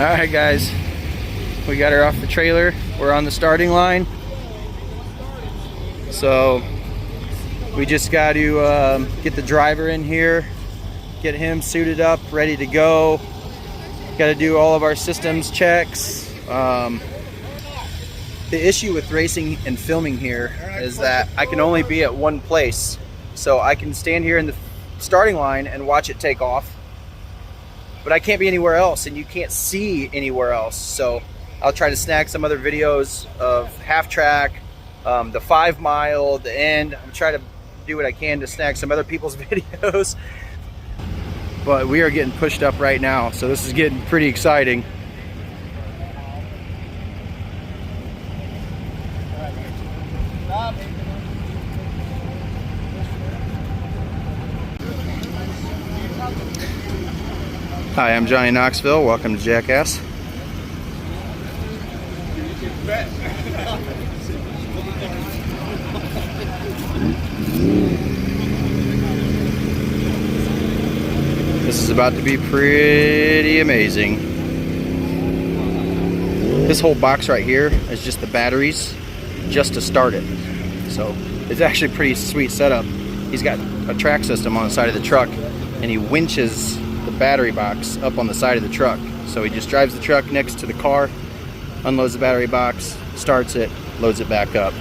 Alright guys, we got her off the trailer. We're on the starting line. So we just got to get the driver in here, get him suited up, ready to go. Got to do all of our systems checks. The issue with racing and filming here is that I can only be at one place. So I can stand here in the starting line and watch it take off, but I can't be anywhere else, and you can't see anywhere else. So I'll try to snag some other videos of half track, the 5 mile, the end. I'm trying to do what I can to snag some other people's videos. But we are getting pushed up right now, so this is getting pretty exciting. Hi, I'm Johnny Knoxville. Welcome to Jackass. This is about to be pretty amazing. This whole box right here is just the batteries just to start it. So it's actually a pretty sweet setup. He's got a track system on the side of the truck, and he winches the battery box up on the side of the truck. So he just drives the truck next to the car, unloads the battery box, starts it, loads it back up.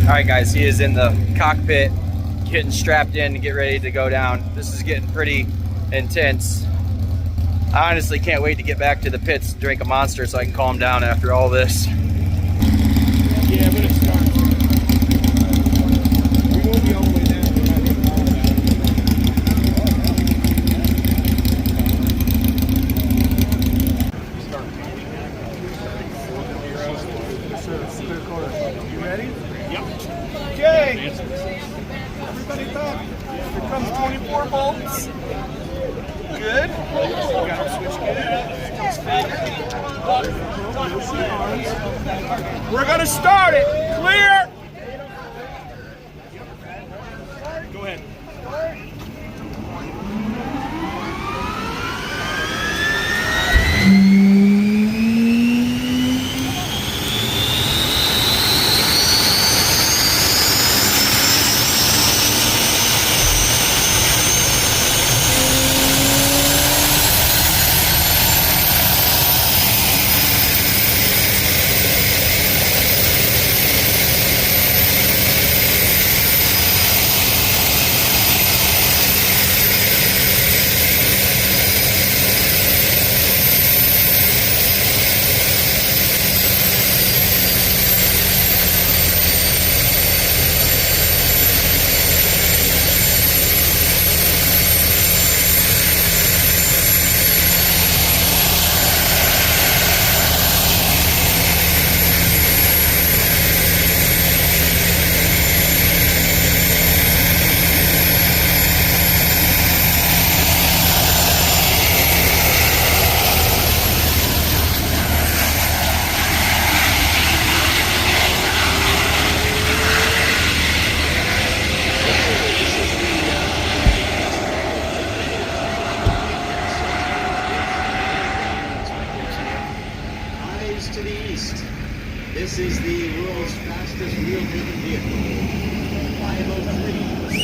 Alright guys, he is in the cockpit getting strapped in to get ready to go down. This is getting pretty intense. I honestly can't wait to get back to the pits and drink a Monster so I can calm down after all this. Yeah, but it's not. We won't be all the way down. You ready? Yep. Okay. Everybody back. Here comes 24 volts. Good. We got our switch good. We're gonna start it. Clear. Go ahead. This is the world's fastest wheel-driven vehicle. 503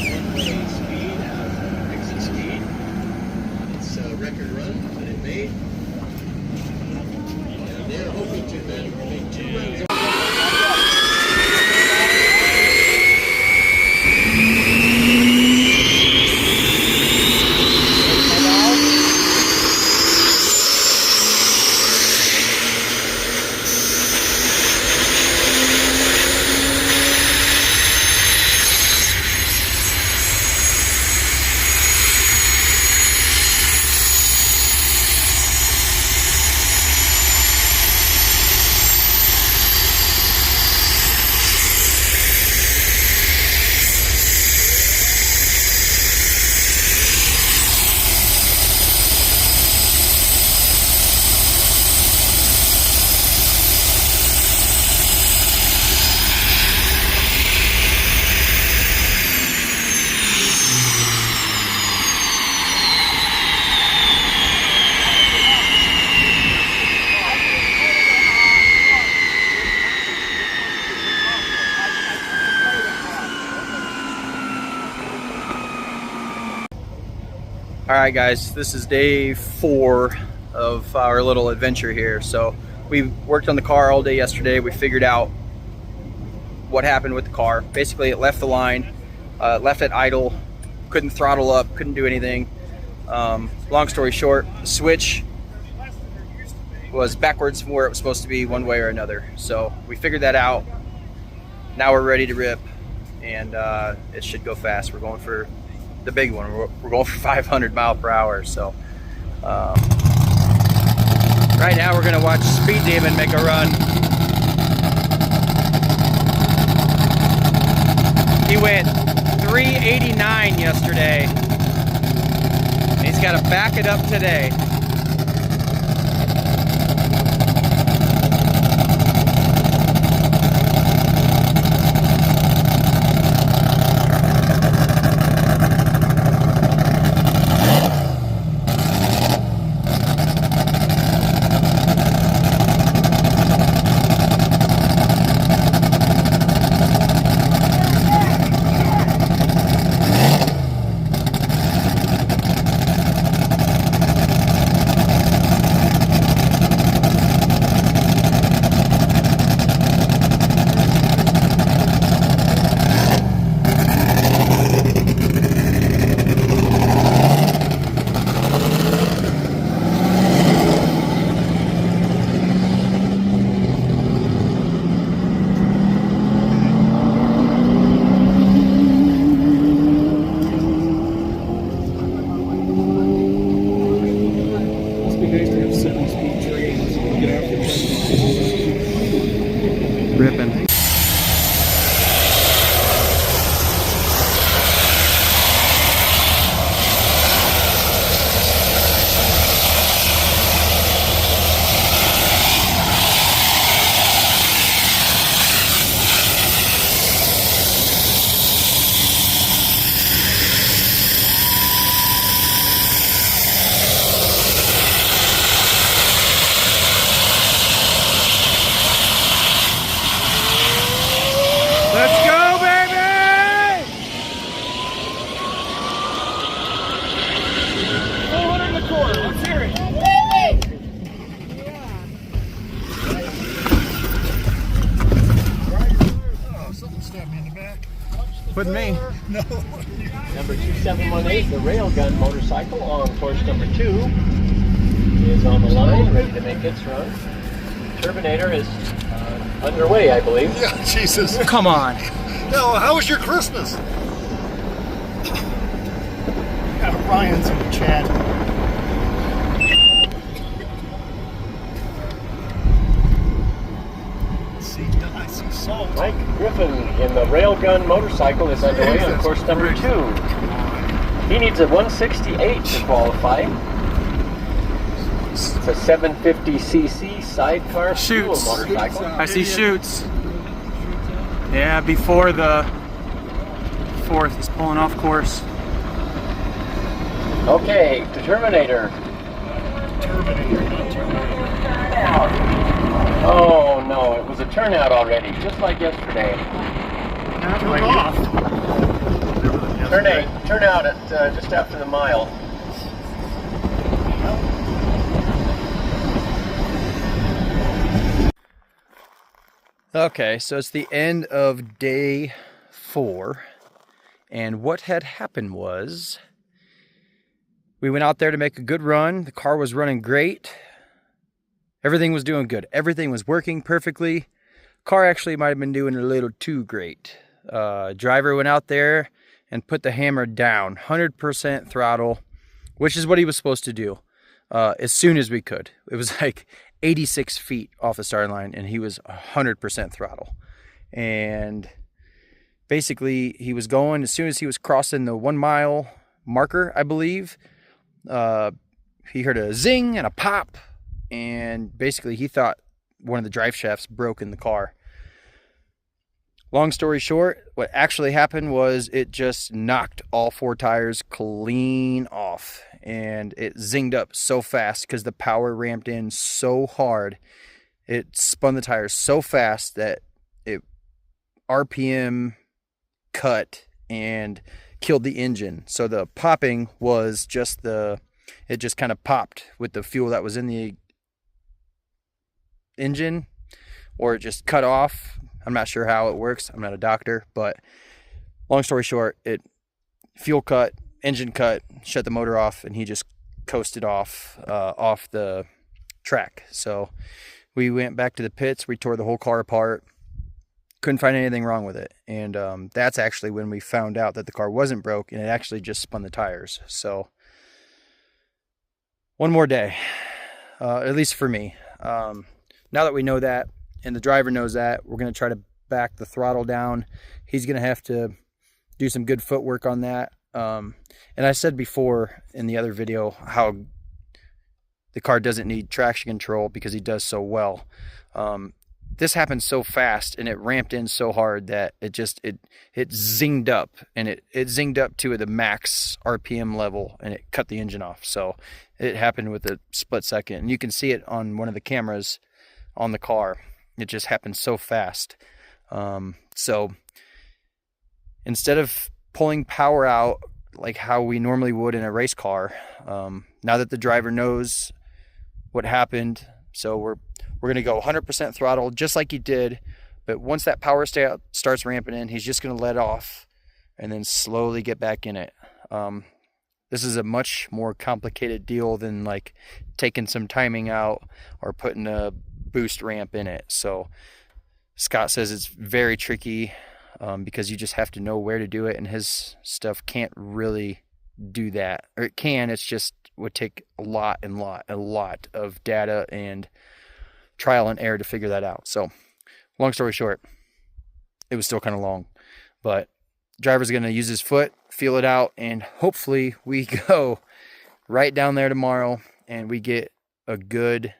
one-way speed, exit speed. It's a record run that it made. And they're hoping to make 2 runs. All right, guys, this is day 4 of our little adventure here. So we worked on the car all day yesterday. We figured out what happened with the car. Basically, it left the line, left it idle, couldn't throttle up, couldn't do anything. Long story short, the switch was backwards from where it was supposed to be, one way or another. So we figured that out. Now we're ready to rip, and it should go fast. We're going for the big one. We're going for 500 mile per hour. So right now we're gonna watch Speed Demon make a run. He went 389 yesterday. He's got to back it up today. Ripping. Let's go, baby! 400 in the quarter. Let's hear it. Oh, something stabbed me in the back. With me. No. Number 2718, the Railgun motorcycle on course number 2, is on the line, ready to make its run. Turbinator is underway, I believe. Yeah, Jesus. Come on. No, how was your Christmas? Ryan's in the chat. I see salt. Mike Griffin in the Railgun motorcycle is underway on course number 2. He needs a 168 to qualify. It's a 750cc sidecar fuel Shoots. motorcycle. I see shoots. Yeah, before the 4th, he's pulling off course. Okay, the Terminator. Oh no. so it was a turnout already, just like yesterday. Took off. Turnout at just after the mile. Okay, so it's the end of day 4, and what had happened was we went out there to make a good run. The car was running great. Everything was doing good. Everything was working perfectly. Car actually might have been doing a little too great. Driver went out there and put the hammer down, 100% throttle, which is what he was supposed to do as soon as we could. It was like 86 feet off the starting line, and he was 100% throttle. And basically, he was going, as soon as he was crossing the 1 mile marker, I believe, he heard a zing and a pop, and basically he thought one of the drive shafts broke in the car. Long story short, what actually happened was it just knocked all 4 tires clean off, and it zinged up so fast because the power ramped in so hard. It spun the tires so fast that it RPM cut and killed the engine. So the popping was just it just kind of popped with the fuel that was in the engine, or it just cut off. I'm not sure how it works. I'm not a doctor, but long story short, fuel cut, engine cut, shut the motor off, and he just coasted off the track. So we went back to the pits. We tore the whole car apart. Couldn't find anything wrong with it. And that's actually when we found out that the car wasn't broke, and it actually just spun the tires. So one more day, at least for me. Now that we know that, and the driver knows that, we're going to try to back the throttle down. He's going to have to do some good footwork on that. And I said before in the other video how the car doesn't need traction control because he does so well. This happened so fast, and it ramped in so hard that it zinged up, and it zinged up to the max RPM level, and it cut the engine off. So it happened with a split second, and you can see it on one of the cameras on the car. It just happened so fast. So instead of pulling power out like how we normally would in a race car, now that the driver knows what happened, so we're going to go 100% throttle just like he did. But once that power starts ramping in, he's just going to let off and then slowly get back in it. This is a much more complicated deal than like taking some timing out or putting a boost ramp in it. So Scott says it's very tricky because you just have to know where to do it, and his stuff can't really do that. Or it can, it's just would take a lot of data and trial and error to figure that out. So long story short, it was still kind of long, but driver's going to use his foot, feel it out, and hopefully we go right down there tomorrow and we get a good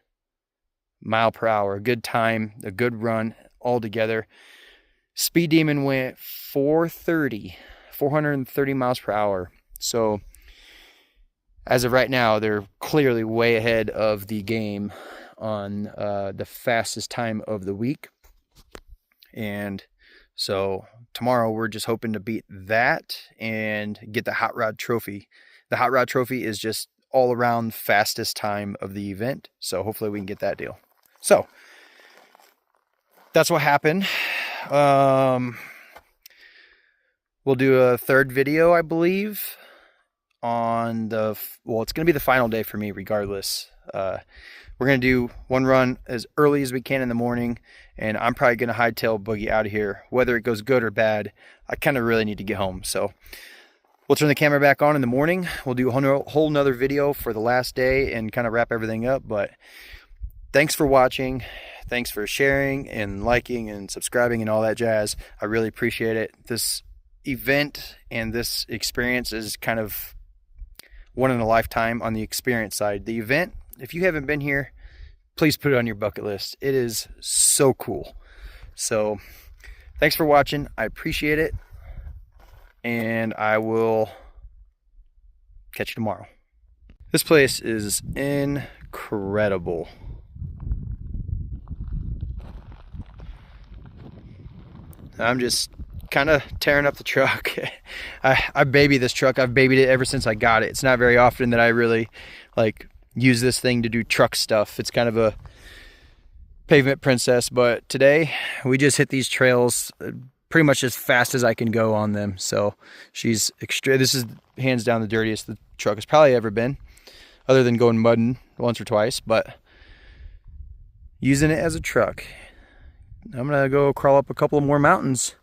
mile per hour, a good time, a good run all together. Speed Demon went 430 miles per hour. So as of right now, they're clearly way ahead of the game on the fastest time of the week. And so tomorrow we're just hoping to beat that and get the Hot Rod Trophy. The Hot Rod Trophy is just all around fastest time of the event. So hopefully we can get that deal. So that's what happened. We'll do a third video, I believe, on it's going to be the final day for me regardless. We're going to do one run as early as we can in the morning, and I'm probably going to hightail Boogie out of here. Whether it goes good or bad, I kind of really need to get home. So we'll turn the camera back on in the morning. We'll do a whole nother video for the last day and kind of wrap everything up. But thanks for watching. Thanks for sharing and liking and subscribing and all that jazz. I really appreciate it. This event and this experience is kind of one in a lifetime on the experience side. The event, if you haven't been here, please put it on your bucket list. It is so cool. So thanks for watching. I appreciate it. And I will catch you tomorrow. This place is incredible. I'm just kind of tearing up the truck. I baby this truck. I've babied it ever since I got it. It's not very often that I really like use this thing to do truck stuff. It's kind of a pavement princess, but today we just hit these trails pretty much as fast as I can go on them. So she's extra. This is hands down the dirtiest the truck has probably ever been, other than going mudding once or twice, but using it as a truck. I'm gonna go crawl up a couple more mountains.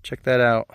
Check that out.